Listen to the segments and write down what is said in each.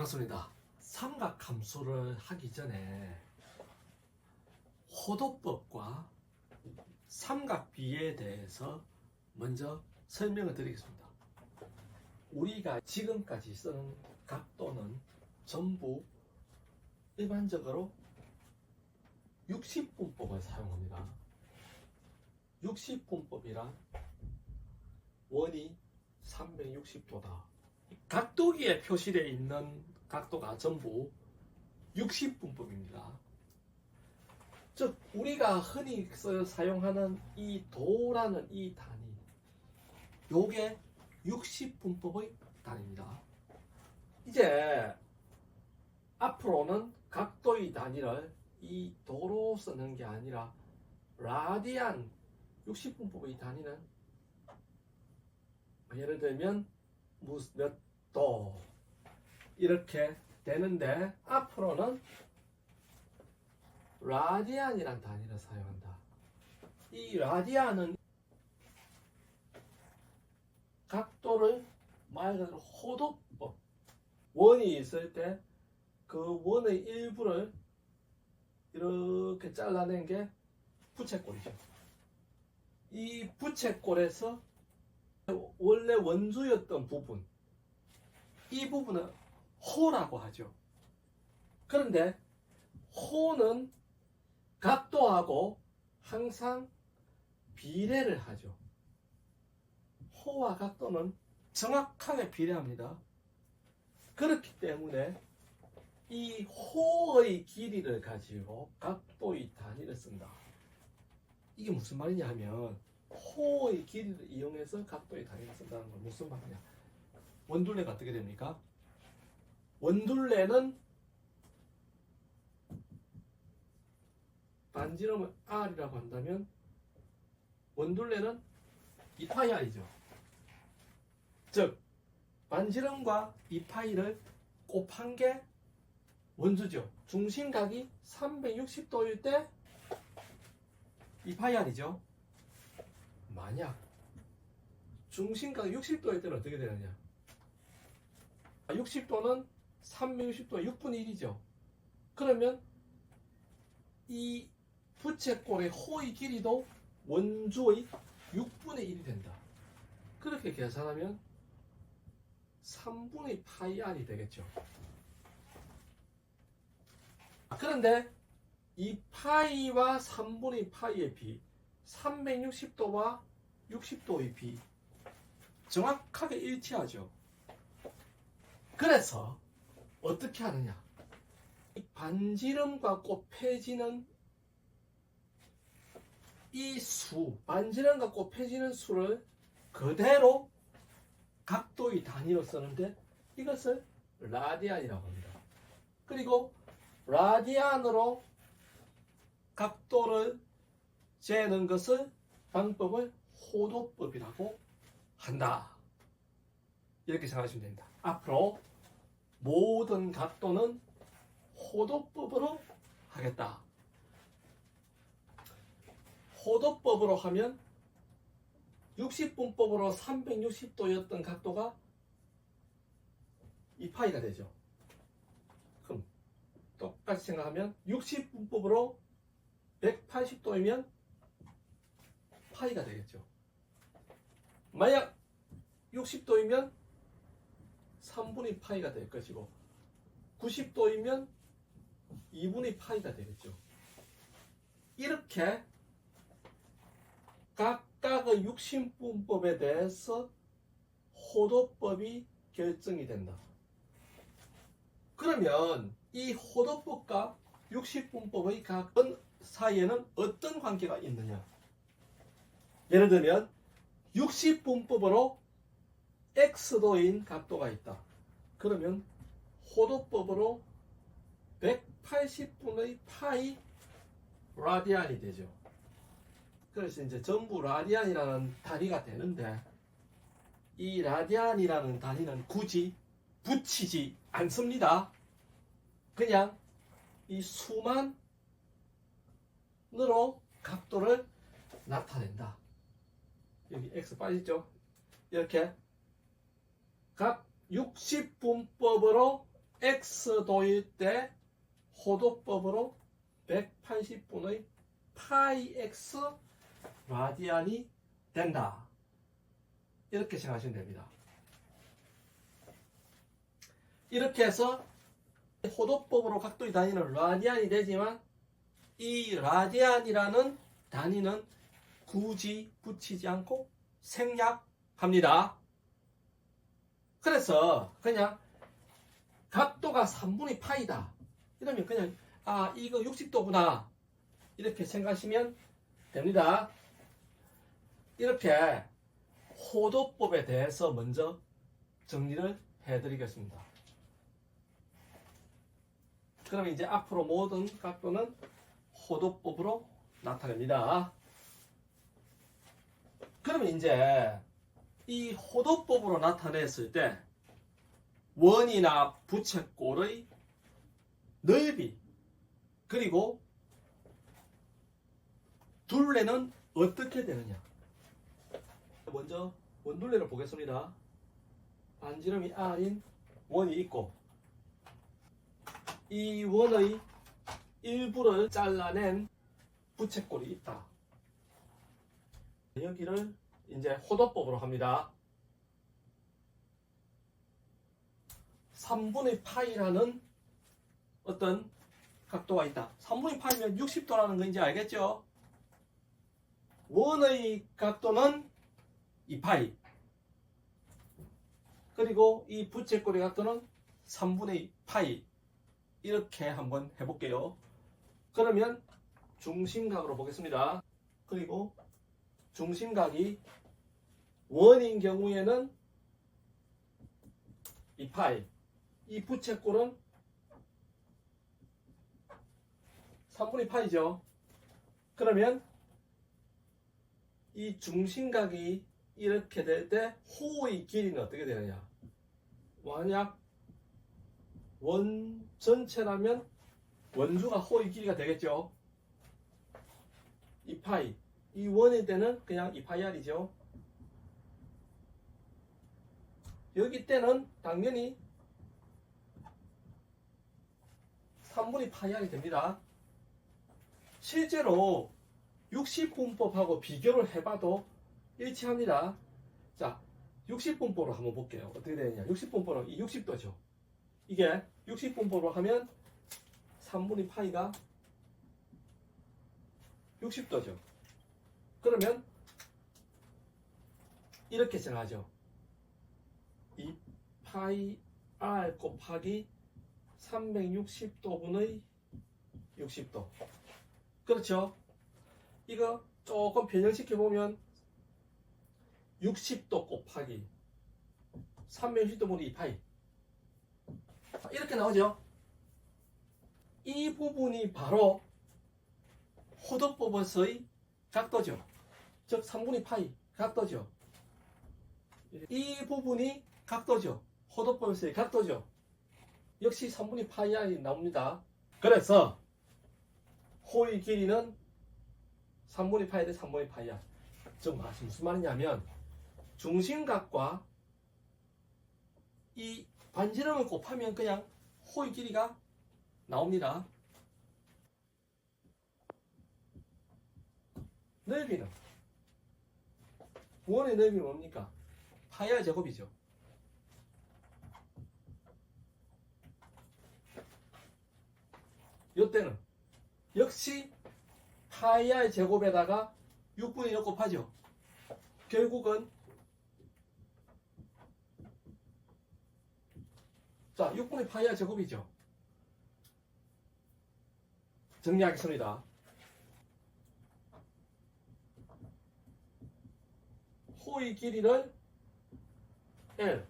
반갑습니다. 삼각함수를 하기 전에 호도법과 삼각비에 대해서 먼저 설명을 드리겠습니다. 우리가 지금까지 쓰는 각도는 전부 일반적으로 60분법을 사용합니다. 60분법이란 원이 360도다. 각도기에 표시되어 있는 각도가 전부 60분법입니다. 즉 우리가 흔히 사용하는 이 도라는 이 단위, 요게 60분법의 단위입니다. 이제 앞으로는 각도의 단위를 이 도로 쓰는 게 아니라 라디안 60분법의 단위는 예를 들면 몇 도 이렇게 되는데 앞으로는 라디안이란 단위를 사용한다. 이 라디안은 각도를 말 그대로 호도법, 원이 있을 때 그 원의 일부를 이렇게 잘라낸 게 부채꼴이죠. 이 부채꼴에서 원래 원주였던 부분, 이 부분은 호라고 하죠. 그런데 호는 각도하고 항상 비례를 하죠. 호와 각도는 정확하게 비례합니다. 그렇기 때문에 이 호의 길이를 가지고 각도의 단위를 쓴다. 이게 무슨 말이냐 하면 호의 길이를 이용해서 각도의 단위를 쓴다는 건 무슨 말이냐. 원둘레가 어떻게 됩니까? 원둘레는 반지름을 R이라고 한다면 원둘레는 2파이R이죠. 즉 반지름과 2파이를 곱한 게 원주죠. 중심각이 360도일 때 2파이R이죠. 만약 중심각이 60도일 때는 어떻게 되느냐? 60도는 360도의 6분의 1이죠. 그러면 이 부채꼴의 호의 길이도 원주의 6분의 1이 된다. 그렇게 계산하면 3분의 파이 R이 되겠죠. 그런데 이 파이와 3분의 파이의 비, 360도와 60도의 비 정확하게 일치하죠. 그래서 어떻게 하느냐? 반지름과 곱해지는 이 수, 반지름과 곱해지는 수를 그대로 각도의 단위로 쓰는데 이것을 라디안이라고 합니다. 그리고 라디안으로 각도를 재는 것을 방법을 호도법이라고 한다. 이렇게 생각하시면 됩니다. 앞으로 모든 각도는 호도법으로 하겠다. 호도법으로 하면 60분법으로 360도였던 각도가 2파이가 되죠. 그럼 똑같이 생각하면 60분법으로 180도이면 파이가 되겠죠. 만약 60도이면 3분의 파이가 될 것이고 90도이면 2분의 파이가 되겠죠. 이렇게 각각의 60분법에 대해서 호도법이 결정이 된다. 그러면 이 호도법과 60분법의 각 사이에는 어떤 관계가 있느냐? 예를 들면 60분법으로 X도인 각도가 있다. 그러면 호도법으로 180분의 파이 라디안이 되죠. 그래서 이제 전부 라디안이라는 단위가 되는데 이 라디안이라는 단위는 굳이 붙이지 않습니다. 그냥 이 수만으로 각도를 나타낸다. 여기 X 빠지죠? 이렇게 각 60분법으로 x도일 때 호도법으로 180분의 파이 x 라디안이 된다. 이렇게 생각하시면 됩니다. 이렇게 해서 호도법으로 각도의 단위는 라디안이 되지만 이 라디안이라는 단위는 굳이 붙이지 않고 생략합니다. 그래서 그냥 각도가 3분의 파이다. 이러면 그냥 이거 60도구나. 이렇게 생각하시면 됩니다. 이렇게 호도법에 대해서 먼저 정리를 해드리겠습니다. 그럼 이제 앞으로 모든 각도는 호도법으로 나타냅니다. 그러면 이제 이 호도법으로 나타냈을 때 원이나 부채꼴의 넓이 그리고 둘레는 어떻게 되느냐. 먼저 원둘레를 보겠습니다. 반지름이 R인 원이 있고 이 원의 일부를 잘라낸 부채꼴이 있다. 여기를 이제 호도법으로 합니다. 3분의 파이라는 어떤 각도가 있다. 3분의 파이면 60도라는 거 이제 알겠죠? 원의 각도는 2파이. 그리고 이 부채꼴의 각도는 3분의 파이. 이렇게 한번 해볼게요. 그러면 중심각으로 보겠습니다. 그리고 중심각이 원인 경우에는 2파이. 이 부채꼴은 3분의 파이죠. 그러면 이 중심각이 이렇게 될 때 호의 길이는 어떻게 되느냐. 만약 원 전체라면 원주가 호의 길이가 되겠죠. 2파이. 이 원일 때는 그냥 2파이R이죠. 여기 때는 당연히 3분의 파이R이 됩니다. 실제로 60분법하고 비교를 해봐도 일치합니다. 자, 60분법으로 한번 볼게요. 어떻게 되느냐. 60분법은 이 60도죠. 이게 60분법으로 하면 3분의 파이가 60도죠. 그러면 이렇게 생각하죠. 2파이 R 곱하기 360도분의 60도. 그렇죠? 이거 조금 변형시켜 보면 60도 곱하기 360도분의 2파이. 이렇게 나오죠? 이 부분이 바로 호도법에서의 각도죠. 즉 3분의 파이 각도죠. 이 부분이 각도죠. 호도법에서의 각도죠. 역시 3분의 파이R이 나옵니다. 그래서 호의 길이는 3분의 파이 대 3분의 파이R. 즉 무슨 말이냐면 중심각과 이 반지름을 곱하면 그냥 호의 길이가 나옵니다. 넓이는 원의 넓이는 뭡니까? 파이R 제곱이죠. 이때는 역시 파이R 제곱에다가 6분의 1 곱하죠. 결국은 자 6분의 파이R 제곱이죠. 정리하겠습니다. 호의 길이를 L,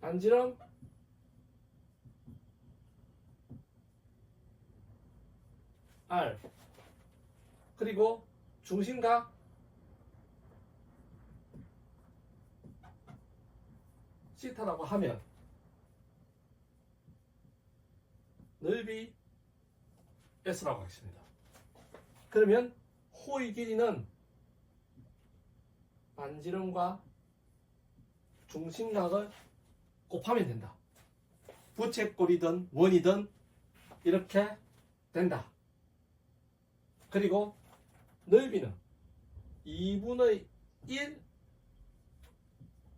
반지름 R, 그리고 중심각 시타라고 하면 넓이 S라고 하겠습니다. 그러면 호의 길이는 반지름과 중심각을 곱하면 된다. 부채꼴이든 원이든 이렇게 된다. 그리고 넓이는 2분의 1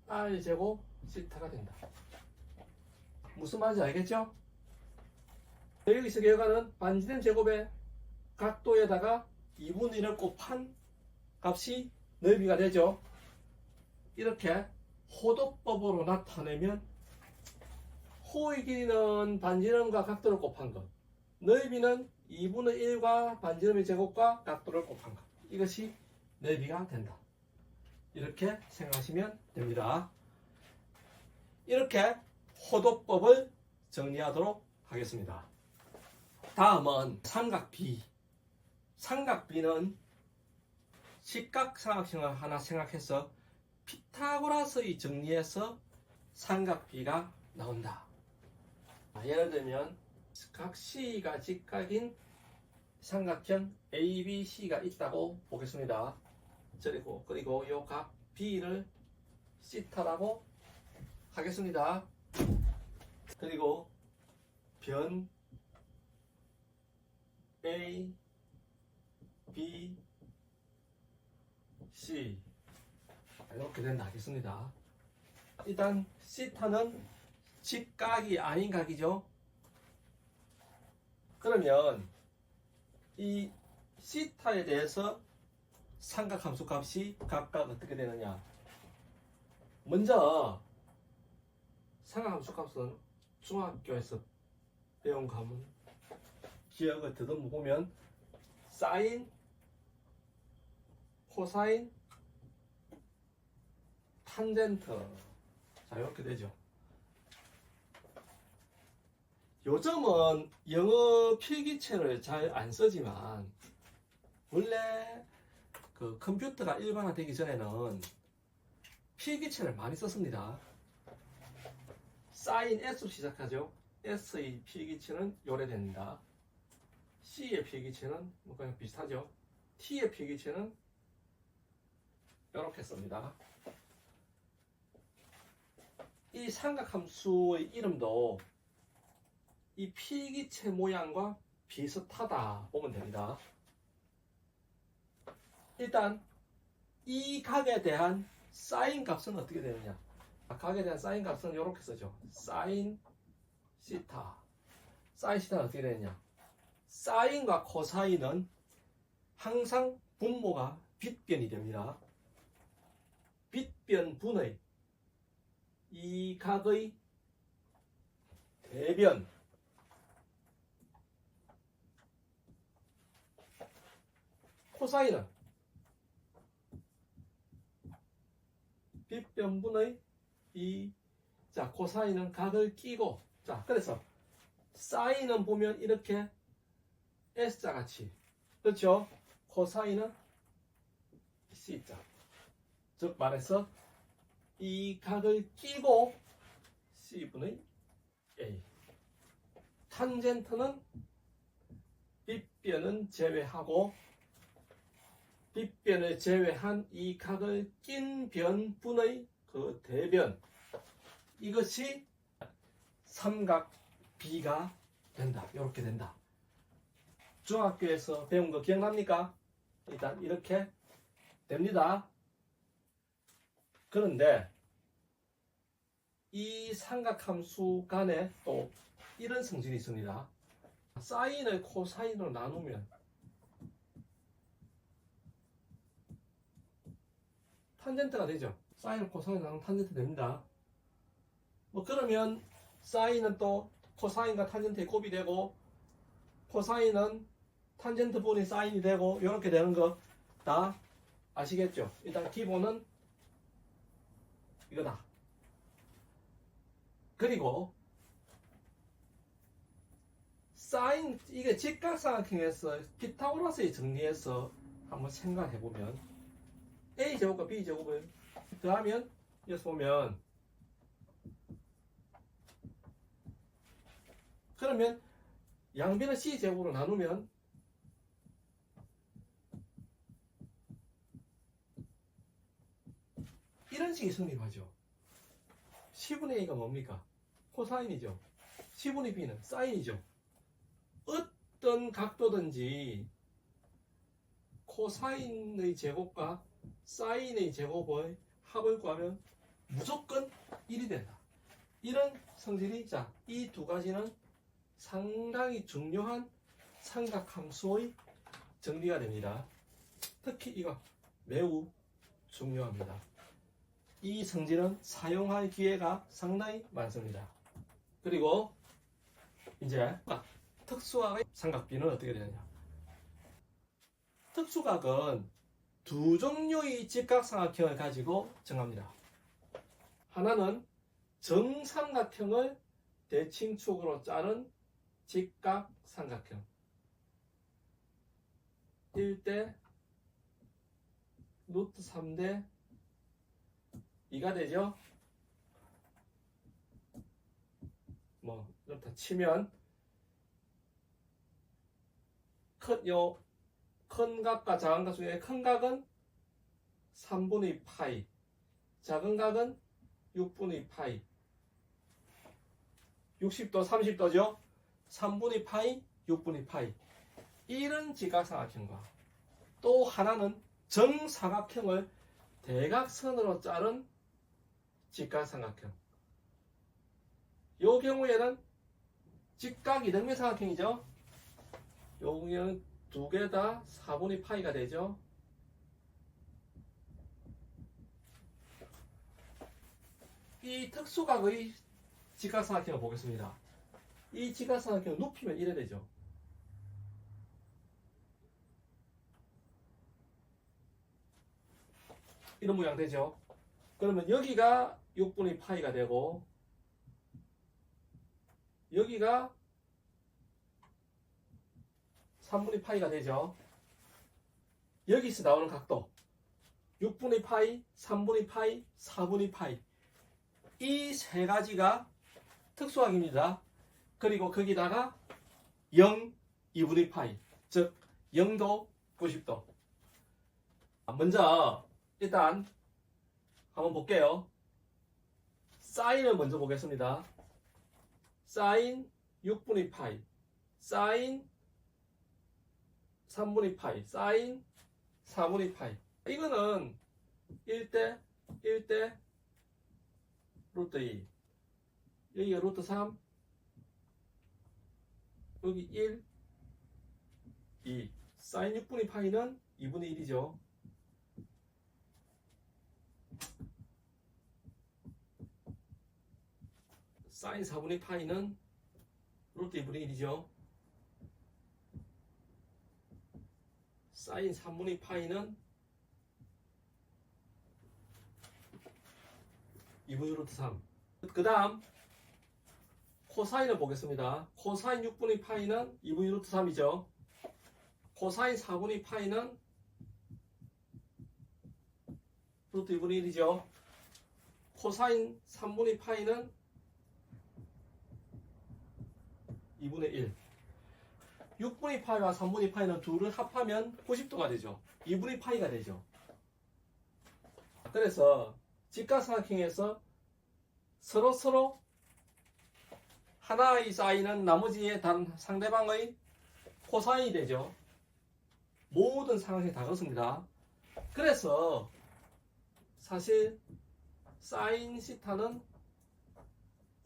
R제곱 C타가 된다. 무슨 말인지 알겠죠? 여기서 결과는 반지름 제곱의 각도에다가 2분의 1을 곱한 값이 넓이가 되죠. 이렇게 호도법으로 나타내면 호의 길이는 반지름과 각도를 곱한 것, 넓이는 2분의 1과 반지름의 제곱과 각도를 곱한 것, 이것이 넓이가 된다. 이렇게 생각하시면 됩니다. 이렇게 호도법을 정리하도록 하겠습니다. 다음은 삼각비. 삼각비는 직각삼각형을 하나 생각해서 피타고라스의 정리에서 삼각비가 나온다. 예를 들면 각 C가 직각인 삼각형 ABC가 있다고 보겠습니다. 그리고 이 각 B를 C타라고 하겠습니다. 그리고 변 A, B, C 이렇게 된다 하겠습니다. 일단 C타는 직각이 아닌 각이죠. 그러면 이 C타에 대해서 삼각함수 값이 각각 어떻게 되느냐. 먼저 삼각함수 값은 중학교에서 배운 거 한번 기억을 더듬어 보면 사인, 코사인, 탄젠트, 자 이렇게 되죠. 요즘은 영어 필기체를 잘 안 쓰지만 원래 그 컴퓨터가 일반화되기 전에는 필기체를 많이 썼습니다. 사인 S로 시작하죠. S의 필기체는 요래 됩니다. C의 필기체는 뭐 그냥 비슷하죠. T의 필기체는 이렇게 씁니다. 이 삼각함수의 이름도 이 필기체 모양과 비슷하다 보면 됩니다. 일단 이 각에 대한 사인 값은 어떻게 되느냐. 각에 대한 사인 값은 이렇게 쓰죠. 사인 시타. 사인 시타는 어떻게 되느냐. 사인과 코사인은 항상 분모가 빗변이 됩니다. 빗변분의 이 각의 대변, 코사인은 빗변분의 자 코사인은 각을 끼고, 자 그래서 사인은 보면 이렇게 S자 같이, 그렇죠? 코사인은 C자, 즉 말해서 이 각을 끼고 C분의 A. 탄젠트는 빗변은 제외하고 빗변을 제외한 이 각을 낀 변분의 그 대변, 이것이 삼각비가 된다. 이렇게 된다. 중학교에서 배운 거 기억납니까? 일단 이렇게 됩니다. 그런데 이 삼각함수 간에 또 이런 성질이 있습니다. 사인을 코사인으로 나누면 탄젠트가 되죠. 사인을 코사인으로 나누면 탄젠트 됩니다. 뭐 그러면 사인은 또 코사인과 탄젠트의 곱이 되고, 코사인은 탄젠트 분의 사인이 되고, 이렇게 되는 거 다 아시겠죠? 일단 기본은 이거다. 그리고 사인, 이게 직각삼각형에서 피타고라스의 정리해서 한번 생각해 보면 A제곱과 B제곱을 더하면, 여기서 보면 그러면 양변을 C제곱으로 나누면 이런 식이 성립하죠. 10분의 A가 뭡니까? 코사인이죠. 10분의 B는 사인이죠. 어떤 각도든지 코사인의 제곱과 사인의 제곱의 합을 구하면 무조건 1이 된다. 이런 성질이, 자, 이 두 가지는 상당히 중요한 삼각함수의 정리가 됩니다. 특히 이거 매우 중요합니다. 이 성질은 사용할 기회가 상당히 많습니다. 그리고 이제 특수각의 삼각비는 어떻게 되느냐? 특수각은 두 종류의 직각삼각형을 가지고 정합니다. 하나는 정삼각형을 대칭축으로 자른 직각삼각형 1대 루트 3대 2가 되죠. 뭐 이렇다 치면 큰 각과 작은 각 중에 큰 각은 3분의 파이, 작은 각은 6분의 파이. 60도, 30도죠. 3분의 파이, 6분의 파이. 이런 직각삼각형과 또 하나는 정사각형을 대각선으로 자른 직각삼각형. 이 경우에는 직각 이등변삼각형이죠. 이 경우에는 두 개 다 4분의 파이가 되죠. 이 특수각의 직각삼각형을 보겠습니다. 이 직각삼각형을 눕히면 이래 되죠. 이런 모양 되죠. 그러면 여기가 6분의 파이가 되고 여기가 3분의 파이가 되죠. 여기서 나오는 각도 6분의 파이, 3분의 파이, 4분의 파이. 이 세 가지가 특수각입니다. 그리고 거기다가 0, 2분의 파이, 즉 0도, 90도. 먼저 일단 한번 볼게요. 사인을 먼저 보겠습니다. 사인 6분의 파이, 사인 3분의 파이, 사인 4분의 파이. 이거는 1대 1대 루트 2, 여기가 루트 3, 여기 1, 2. 사인 6분의 파이는 2분의 1이죠. 사인 4분의 파이는 루트 2분의 1이죠. 사인 3분의 파이는 2분의 루트 3. 그 다음 코사인을 보겠습니다. 코사인 6분의 파이는 2분의 루트 3이죠. 코사인 4분의 파이는 루트 2분의 1이죠. 코사인 3분의 파이는 2분의 1. 6분의 파이와 3분의 파이는 둘을 합하면 90도가 되죠. 2분의 파이가 되죠. 그래서 직각삼각형에서 서로 하나의 사인은 나머지의 상대방의 코사인이 되죠. 모든 삼각형이 다 그렇습니다. 그래서 사실 사인 시타는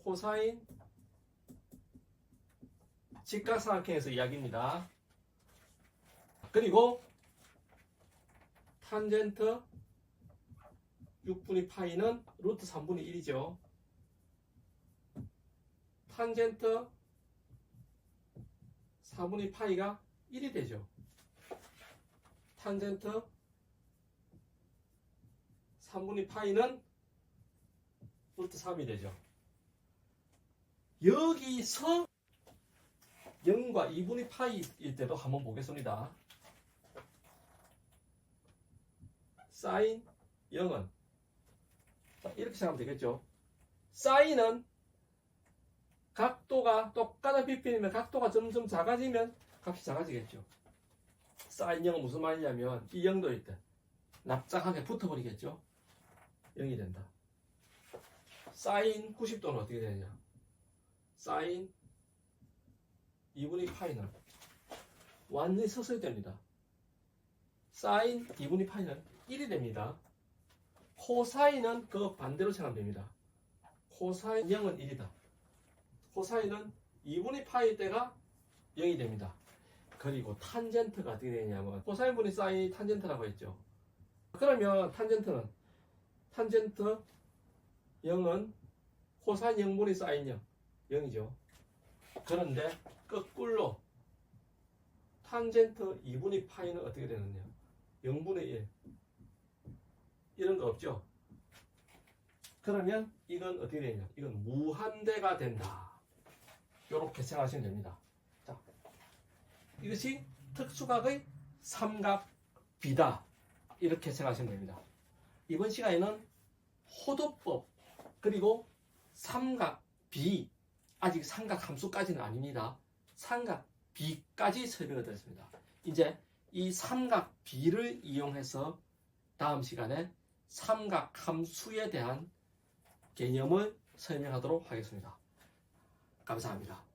코사인 직각삼각형에서 이야기입니다. 그리고 탄젠트 6분의 파이는 루트 3분의 1이죠. 탄젠트 4분의 파이가 1이 되죠. 탄젠트 3분의 파이는 루트 3이 되죠. 여기서 0과 2분의 파이일 때도 한번 보겠습니다. 사인 0은 이렇게 생각하면 되겠죠. 사인은 각도가 똑같은 비필이면 각도가 점점 작아지면 값이 작아지겠죠. 사인 0은 무슨 말이냐면 이 0도일 때 납작하게 붙어버리겠죠. 0이 된다. 사인 90도는 어떻게 되느냐? 사인 2분의 파이는 완전히 서서히 됩니다. 사인 2분의 파이는 1이 됩니다. 코사인은 그 반대로 생각하면 됩니다. 코사인 0은 1이다. 코사인은 2분의 파이 때가 0이 됩니다. 그리고 탄젠트가 어떻게 되냐면 코사인 분의 사인이 탄젠트라고 했죠. 그러면 탄젠트 0은 코사인 0분의 사인 0 0이죠. 그런데 거꾸로 탄젠트 2분의 파이는 어떻게 되느냐? 0분의 1 이런 거 없죠. 그러면 이건 어떻게 되냐? 이건 무한대가 된다. 이렇게 생각하시면 됩니다. 자, 이것이 특수각의 삼각비다. 이렇게 생각하시면 됩니다. 이번 시간에는 호도법 그리고 삼각비, 아직 삼각함수까지는 아닙니다. 삼각비까지 설명을 드렸습니다. 이제 이 삼각비를 이용해서 다음 시간에 삼각함수에 대한 개념을 설명하도록 하겠습니다. 감사합니다.